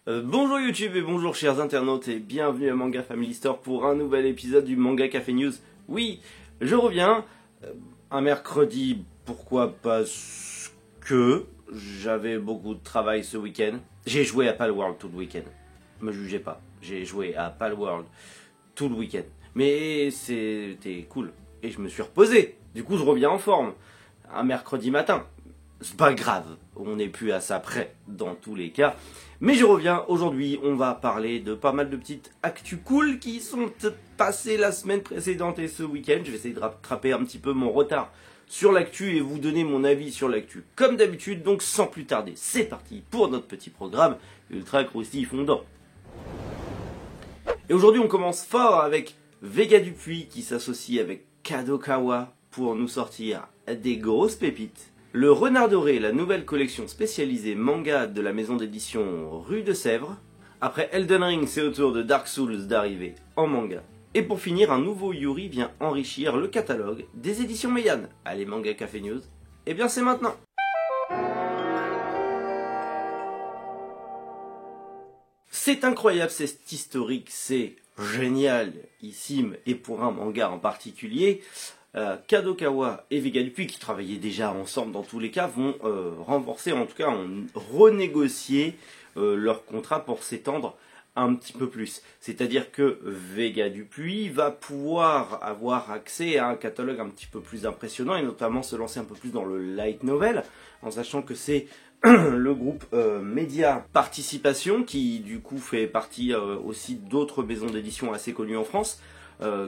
Bonjour YouTube et bonjour chers internautes et bienvenue à Manga Family Store pour un nouvel épisode du Manga Café News. Oui, je reviens, un mercredi, pourquoi parce que j'avais beaucoup de travail ce week-end. J'ai joué à Palworld tout le week-end, me jugez pas, j'ai joué à Palworld tout le week-end. Mais c'était cool et je me suis reposé, du coup je reviens en forme, un mercredi matin. C'est pas grave, on n'est plus à ça près dans tous les cas. Mais je reviens, aujourd'hui on va parler de pas mal de petites actus cool qui sont passées la semaine précédente et ce week-end. Je vais essayer de rattraper un petit peu mon retard sur l'actu et vous donner mon avis sur l'actu comme d'habitude. Donc sans plus tarder, c'est parti pour notre petit programme ultra croustillant. Et aujourd'hui on commence fort avec Vega Dupuis qui s'associe avec Kadokawa pour nous sortir des grosses pépites. Le Renard Doré, la nouvelle collection spécialisée manga de la maison d'édition Rue de Sèvres. Après Elden Ring, c'est au tour de Dark Souls d'arriver en manga. Et pour finir, un nouveau Yuri vient enrichir le catalogue des éditions Meian. Allez, Manga Café News, eh bien c'est maintenant. C'est incroyable, c'est historique, c'est génial, issime, et pour un manga en particulier. Kadokawa et Vega Dupuis, qui travaillaient déjà ensemble dans tous les cas, vont renforcer, en tout cas renégocier leur contrat pour s'étendre un petit peu plus. C'est-à-dire que Vega Dupuis va pouvoir avoir accès à un catalogue un petit peu plus impressionnant et notamment se lancer un peu plus dans le light novel, en sachant que c'est le groupe Média Participation, qui du coup fait partie aussi d'autres maisons d'édition assez connues en France,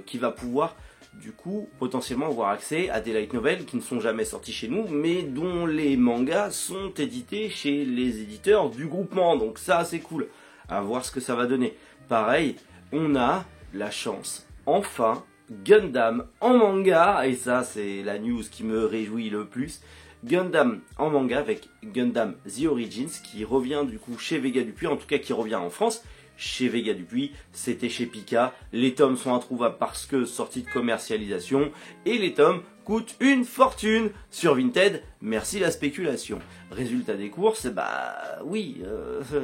qui va pouvoir du coup potentiellement avoir accès à des light novels qui ne sont jamais sortis chez nous mais dont les mangas sont édités chez les éditeurs du groupement. Donc ça c'est cool, à voir ce que ça va donner. Pareil, on a la chance, enfin, Gundam en manga, et ça c'est la news qui me réjouit le plus. Gundam en manga avec Gundam The Origins qui revient du coup chez Vega Dupuis, en tout cas qui revient en France. Chez Vega Dupuis, c'était chez Pika. Les tomes sont introuvables parce que sortie de commercialisation et les tomes coûtent une fortune sur Vinted. Merci la spéculation. Résultat des courses, bah oui,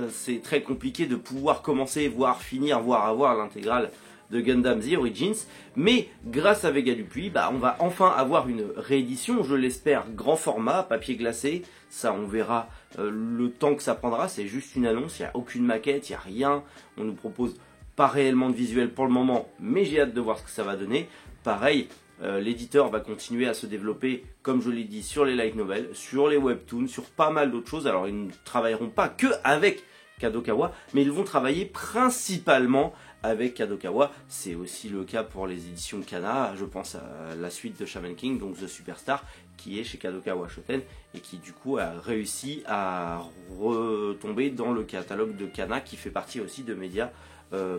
c'est très compliqué de pouvoir commencer, voire finir, voire avoir l'intégrale de Gundam The Origins, mais grâce à Vega Dupuis, bah, on va enfin avoir une réédition, je l'espère, grand format, papier glacé. Ça on verra le temps que ça prendra, c'est juste une annonce, il n'y a aucune maquette, il n'y a rien, on nous propose pas réellement de visuel pour le moment, mais j'ai hâte de voir ce que ça va donner. Pareil, l'éditeur va continuer à se développer, comme je l'ai dit, sur les light novels, sur les webtoons, sur pas mal d'autres choses. Alors ils ne travailleront pas que avec Kadokawa, mais ils vont travailler principalement avec Kadokawa. C'est aussi le cas pour les éditions Kana. Je pense à la suite de Shaman King, donc The Superstar, qui est chez Kadokawa Shoten et qui du coup a réussi à retomber dans le catalogue de Kana, qui fait partie aussi de Média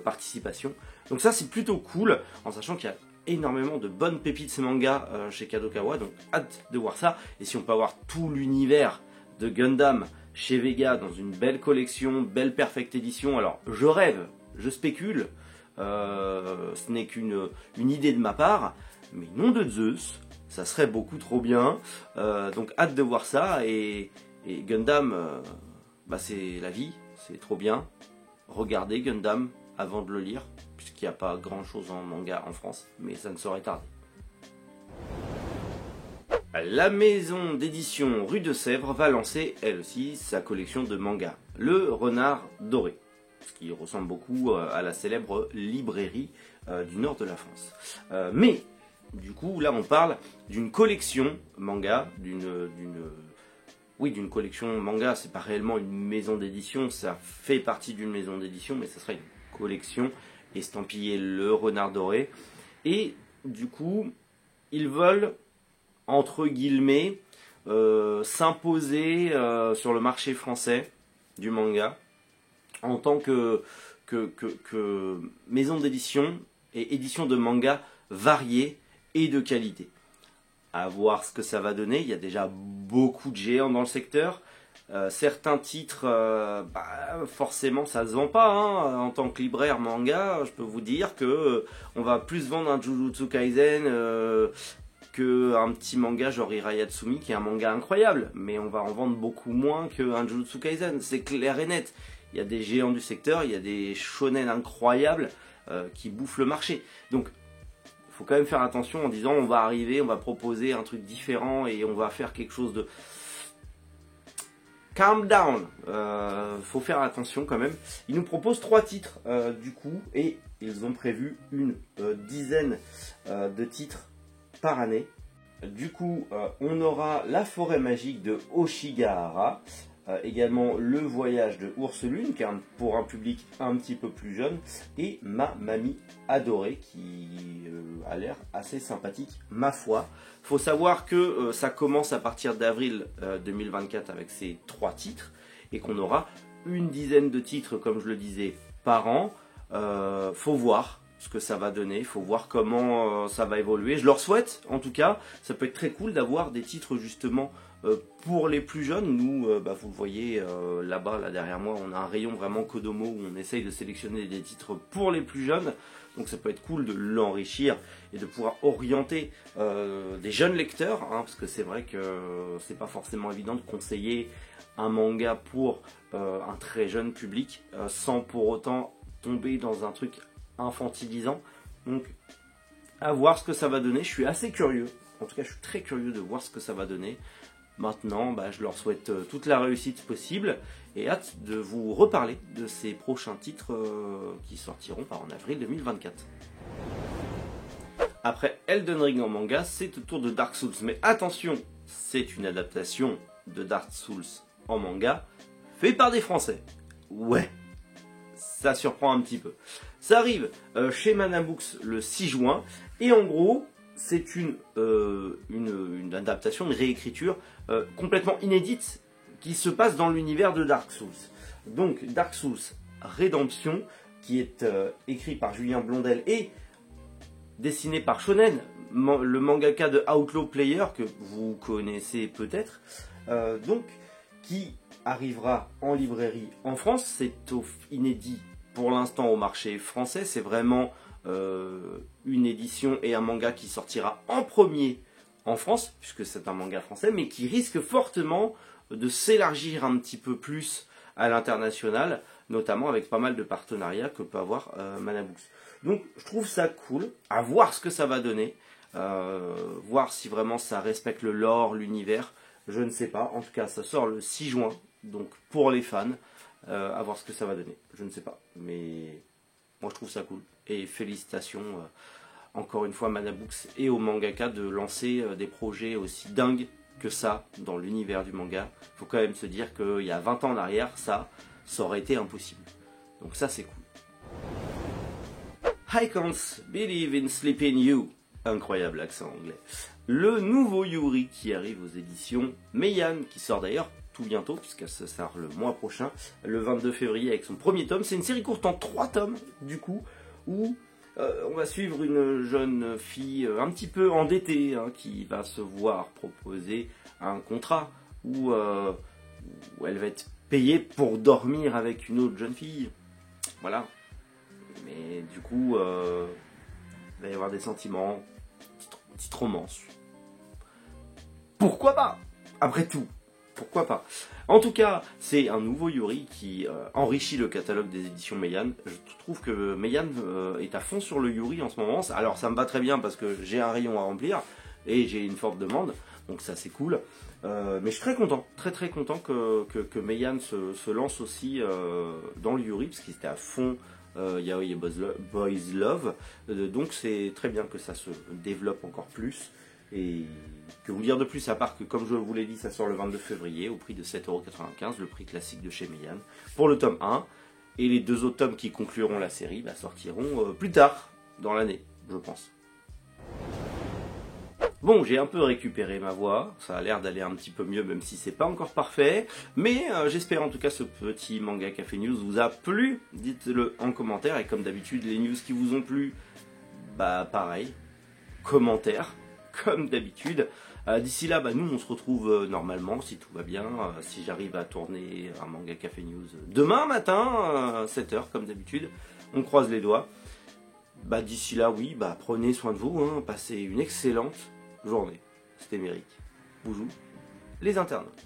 Participation. Donc ça c'est plutôt cool, en sachant qu'il y a énormément de bonnes pépites ces mangas chez Kadokawa, donc hâte de voir ça. Et si on peut avoir tout l'univers de Gundam chez Vega dans une belle collection, belle perfect édition, alors je rêve, je spécule, ce n'est qu'une idée de ma part, mais nom de Zeus, ça serait beaucoup trop bien, donc hâte de voir ça. Et Gundam, bah c'est la vie, c'est trop bien. Regardez Gundam avant de le lire, puisqu'il n'y a pas grand chose en manga en France, mais ça ne saurait tarder. La maison d'édition Rue de Sèvres va lancer elle aussi sa collection de mangas, le Renard Doré, ce qui ressemble beaucoup à la célèbre librairie du nord de la France. Mais du coup là on parle d'une collection manga, d'une collection manga, c'est pas réellement une maison d'édition, ça fait partie d'une maison d'édition, mais ça serait une collection estampillée le Renard Doré. Et du coup ils veulent, entre guillemets, s'imposer sur le marché français du manga en tant que maison d'édition et édition de manga variée et de qualité. À voir ce que ça va donner, il y a déjà beaucoup de géants dans le secteur. Certains titres, forcément ça se vend pas, hein. En tant que libraire manga, je peux vous dire que on va plus vendre un Jujutsu Kaisen qu'un petit manga genre Irayatsumi, qui est un manga incroyable, mais on va en vendre beaucoup moins qu'un Jujutsu Kaisen, c'est clair et net. il y a des géants du secteur, il y a des shonen incroyables qui bouffent le marché. Donc il faut quand même faire attention en disant on va arriver, on va proposer un truc différent et on va faire quelque chose de... Calm down, faut faire attention quand même. Ils nous proposent 3 titres du coup et ils ont prévu une dizaine de titres par année. Du coup, on aura La Forêt Magique de Oshigahara, également Le Voyage de Ourselune, qui est pour un public un petit peu plus jeune, et Ma Mamie Adorée, qui a l'air assez sympathique, ma foi. Faut savoir que ça commence à partir d'avril 2024 avec ces 3 titres, et qu'on aura une dizaine de titres, comme je le disais, par an. Faut voir ce que ça va donner, il faut voir comment ça va évoluer. Je leur souhaite, en tout cas, ça peut être très cool d'avoir des titres justement pour les plus jeunes. Nous, vous le voyez là-bas, là derrière moi, on a un rayon vraiment Kodomo où on essaye de sélectionner des titres pour les plus jeunes. Donc ça peut être cool de l'enrichir et de pouvoir orienter des jeunes lecteurs, hein, parce que c'est vrai que c'est pas forcément évident de conseiller un manga pour un très jeune public sans pour autant tomber dans un truc infantilisant. Donc à voir ce que ça va donner. Je suis assez curieux, en tout cas je suis très curieux de voir ce que ça va donner. Maintenant je leur souhaite toute la réussite possible et hâte de vous reparler de ces prochains titres qui sortiront en avril 2024. Après Elden Ring en manga, c'est au tour de Dark Souls, mais attention, c'est une adaptation de Dark Souls en manga fait par des Français. Ouais, ça surprend un petit peu. Ça arrive chez Mana Books le 6 juin. Et en gros, c'est une adaptation, une réécriture complètement inédite qui se passe dans l'univers de Dark Souls. Donc Dark Souls Redemption, qui est écrit par Julien Blondel et dessiné par Shonen, le mangaka de Outlaw Player, que vous connaissez peut-être. Donc, qui arrivera en librairie en France. C'est inédit pour l'instant au marché français. C'est vraiment une édition et un manga qui sortira en premier en France, puisque c'est un manga français, mais qui risque fortement de s'élargir un petit peu plus à l'international, notamment avec pas mal de partenariats que peut avoir Mana Books. Donc je trouve ça cool, à voir ce que ça va donner, voir si vraiment ça respecte le lore, l'univers, je ne sais pas. En tout cas, ça sort le 6 juin, donc pour les fans, à voir ce que ça va donner, je ne sais pas. Mais moi je trouve ça cool, et félicitations encore une fois à Mana Books et au mangaka de lancer des projets aussi dingues que ça dans l'univers du manga. Il faut quand même se dire qu'il y a 20 ans en arrière, ça aurait été impossible. Donc ça c'est cool. I can't believe in sleeping you. Incroyable accent anglais. Le nouveau Yuri qui arrive aux éditions Meian, qui sort d'ailleurs tout bientôt, puisqu'elle se sort le mois prochain, le 22 février avec son premier tome. C'est une série courte en 3 tomes, du coup, où on va suivre une jeune fille un petit peu endettée, hein, qui va se voir proposer un contrat où elle va être payée pour dormir avec une autre jeune fille. Voilà. Mais du coup, il va y avoir des sentiments, une petite romance. Pourquoi pas? Après tout, pourquoi pas? En tout cas, c'est un nouveau Yuri qui enrichit le catalogue des éditions Meian. Je trouve que Meian est à fond sur le Yuri en ce moment. Alors ça me va très bien parce que j'ai un rayon à remplir et j'ai une forte demande. Donc ça c'est cool. Mais je suis très content, très content que Meian se lance aussi dans le Yuri, parce qu'il était à fond Yaoi et Boys Love. Donc c'est très bien que ça se développe encore plus. Et que vous dire de plus, à part que, comme je vous l'ai dit, ça sort le 22 février au prix de 7,95 €, le prix classique de chez Meian, pour le tome 1. Et les 2 autres tomes qui concluront la série sortiront plus tard dans l'année, je pense. Bon, j'ai un peu récupéré ma voix, ça a l'air d'aller un petit peu mieux, même si c'est pas encore parfait. Mais j'espère en tout cas ce petit manga Café News vous a plu. Dites-le en commentaire, et comme d'habitude, les news qui vous ont plu, pareil, commentaire. Comme d'habitude. D'ici là, nous on se retrouve normalement, si tout va bien, si j'arrive à tourner un manga Café News demain matin, 7 h comme d'habitude. On croise les doigts. D'ici là, oui, prenez soin de vous, hein, passez une excellente journée. C'était Méric. Bonjour les internautes.